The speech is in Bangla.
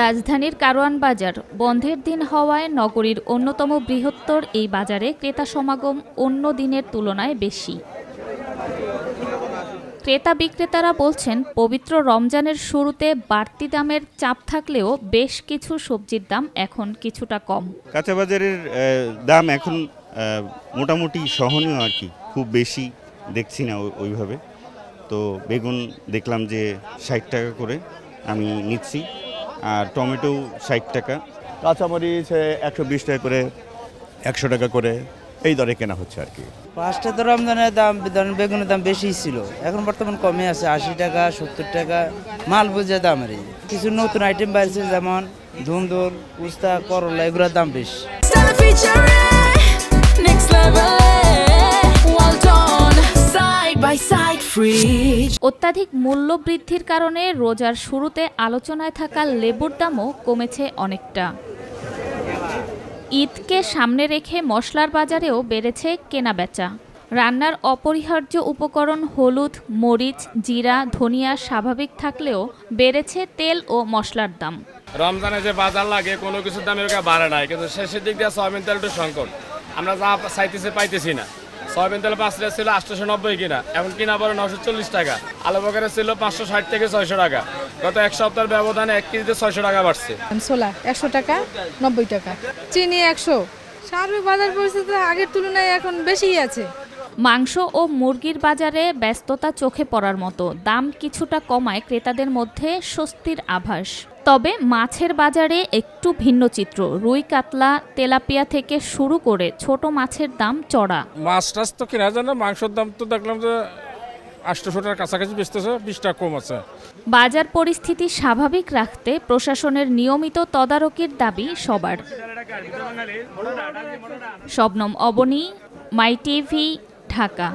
রাজধানীর কারওয়ান বাজার বন্ধের দিন হওয়ায় নগরীর অন্যতম বৃহত্তর এই বাজারে ক্রেতা সমাগম অন্য দিনের তুলনায় বেশি। ক্রেতা বিক্রেতারা বলছেন, পবিত্র রমজানের শুরুতে বাড়তি দামের চাপ থাকলেও বেশ কিছু সবজির দাম এখন কিছুটা কম। কাঁচা বাজারের দাম এখন মোটামুটি সহনীয় আর কি, খুব বেশি দেখছি না ওইভাবে। তো বেগুন দেখলাম যে 60 টাকা করে আমি নিচ্ছি, আর টমেটো 60 টাকা, কাঁচামরিচ 120 টাকা করে, 100 টাকা করে এই দরে কেনা হচ্ছে আর কি। ফার্স্টে তো রমজানের দাম বেগুনের দাম বেশি ছিল, এখন বর্তমান কমে আছে, 80 টাকা 70 টাকা মাল বুঝে দাম। আর কিছু নতুন আইটেম বাড়ছে, যেমন ধুন্দুল, উস্তা, করলা, এগুলোর দাম বেশি। অত্যাধিক মূল্য বৃদ্ধির কারণে রোজার শুরুতে আলোচনায় থাকা লেবুর দামও কমেছে অনেকটা। ঈদকে সামনে রেখে মশলার বাজারেও বেড়েছে কেনাবেচা। রান্নার অপরিহার্য উপকরণ হলুদ, মরিচ, জিরা, ধনিয়া স্বাভাবিক থাকলেও বেড়েছে তেল ও মশলার দাম। রমজানে যে বাজার লাগে কোনো কিছুর দাম এরকম বাড়ে নাই, কিন্তু শেষের দিক দিয়ে সয়াবিন তেল একটু সংকট, আমরা যা চাইতেছি পাইতেছি না। সয়াবিন তেল 5 লিটার ছিল 890 কিনা, এখন কিনা পড়ে 940 টাকা। আলু বখরা ছিল 560 থেকে 600 টাকা। গত এক সপ্তাহের ব্যবধানে 1 কেজিতে 600 টাকা বাড়ছে। ছোলা 100 টাকা 90 টাকা, চিনি 100। সার্বিক বাজার পরিস্থিতি আগের তুলনায় এখন বেশিই আছে। মাংস ও মুরগির বাজারে ব্যস্ততা চোখে পড়ার মতো, দাম কিছুটা কমায় ক্রেতাদের মধ্যে স্বস্তির আভাস। তবে মাছের বাজারে একটু ভিন্ন চিত্র। রুই, কাতলা, তেলাপিয়া থেকে শুরু করে ছোট মাছের দাম চড়া। মাছ টাছ তো কেনা যায় না, মাংসের দাম তো দেখলাম যে 800 টাকার কাছাকাছি বেচতেছে, 20 টাকা কম আছে। বাজার পরিস্থিতি স্বাভাবিক রাখতে প্রশাসনের নিয়মিত তদারকির দাবি সবার। শবনম অবনী, মাই টিভি, ঢাকা।